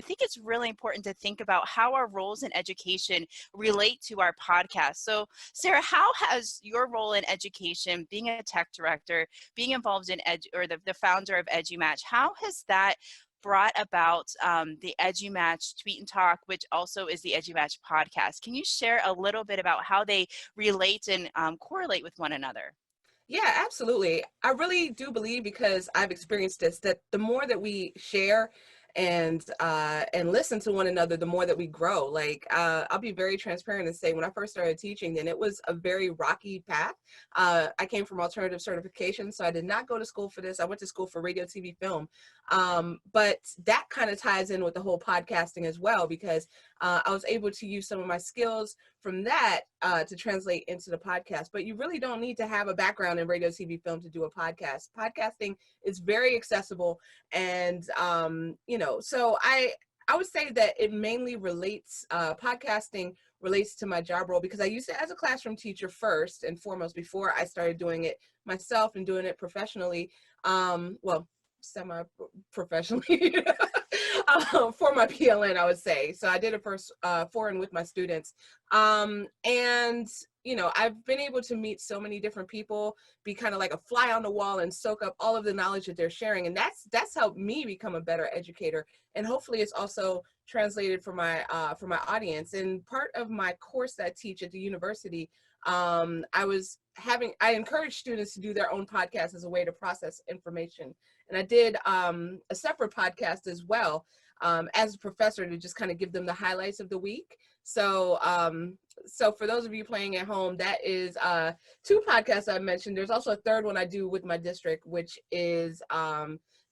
think it's really important to think about how our roles in education relate to our podcast. So, Sarah, how has your role in education, being a tech director, being involved in or the founder of EduMatch, how has that brought about the EduMatch Tweet and Talk, which also is the EduMatch podcast? Can you share a little bit about how they relate and correlate with one another? Yeah, absolutely. I really do believe, because I've experienced this, that the more that we share and listen to one another, the more that we grow. Like, I'll be very transparent and say, when I first started teaching, then it was a very rocky path. I came from alternative certification, so I did not go to school for this. I went to school for radio, TV, film. But that kind of ties in with the whole podcasting as well, because I was able to use some of my skills from that to translate into the podcast. But you really don't need to have a background in radio, TV, film to do a podcast. Podcasting is very accessible, and so I would say that it mainly relates. Podcasting relates to my job role, because I used it as a classroom teacher first and foremost before I started doing it myself and doing it professionally. Well, semi-professionally. For my PLN, I would say. So I did it first for and with my students. And I've been able to meet so many different people, be kind of like a fly on the wall and soak up all of the knowledge that they're sharing. And that's helped me become a better educator. And hopefully it's also translated for my audience. And part of my course that I teach at the university, I encourage students to do their own podcast as a way to process information. And I did a separate podcast as well, as a professor, to just kind of give them the highlights of the week. So for those of you playing at home, that is 2 podcasts I mentioned. There's also a third one I do with my district, which is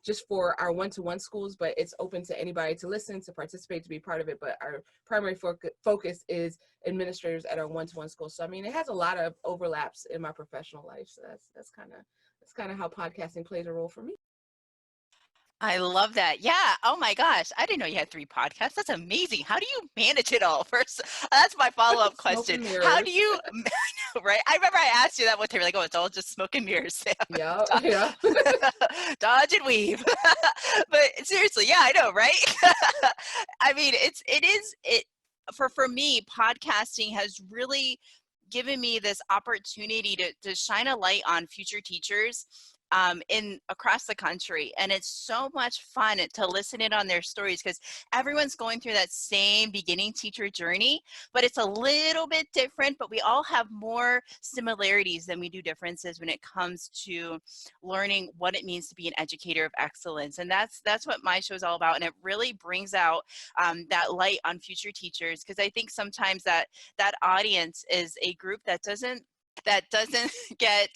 just for our one-to-one schools, but it's open to anybody to listen, to participate, to be part of it. But our primary focus is administrators at our one-to-one schools. So I mean, it has a lot of overlaps in my professional life. So that's kind of how podcasting plays a role for me. I love that. Yeah. Oh my gosh. I didn't know you had 3 podcasts. That's amazing. How do you manage it all? First, that's my follow-up Smoke question. and How mirrors. do you, right? I remember I asked you that one time. You're like, oh, it's all just smoke and mirrors, Sam. Yeah, yeah. Dodge and weave. But seriously, yeah, I know, right? I mean, for me, podcasting has really given me this opportunity to shine a light on future teachers in across the country. And it's so much fun to listen in on their stories, because everyone's going through that same beginning teacher journey, but it's a little bit different. But we all have more similarities than we do differences when it comes to learning what it means to be an educator of excellence. And that's what my show is all about. And it really brings out that light on future teachers, because I think sometimes that audience is a group that doesn't get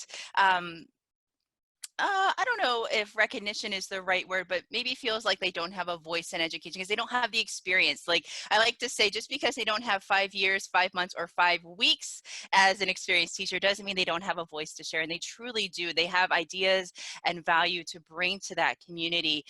I don't know if recognition is the right word, but maybe feels like they don't have a voice in education because they don't have the experience. Like I like to say, just because they don't have 5 years, 5 months, or 5 weeks as an experienced teacher doesn't mean they don't have a voice to share. And they truly do. They have ideas and value to bring to that community.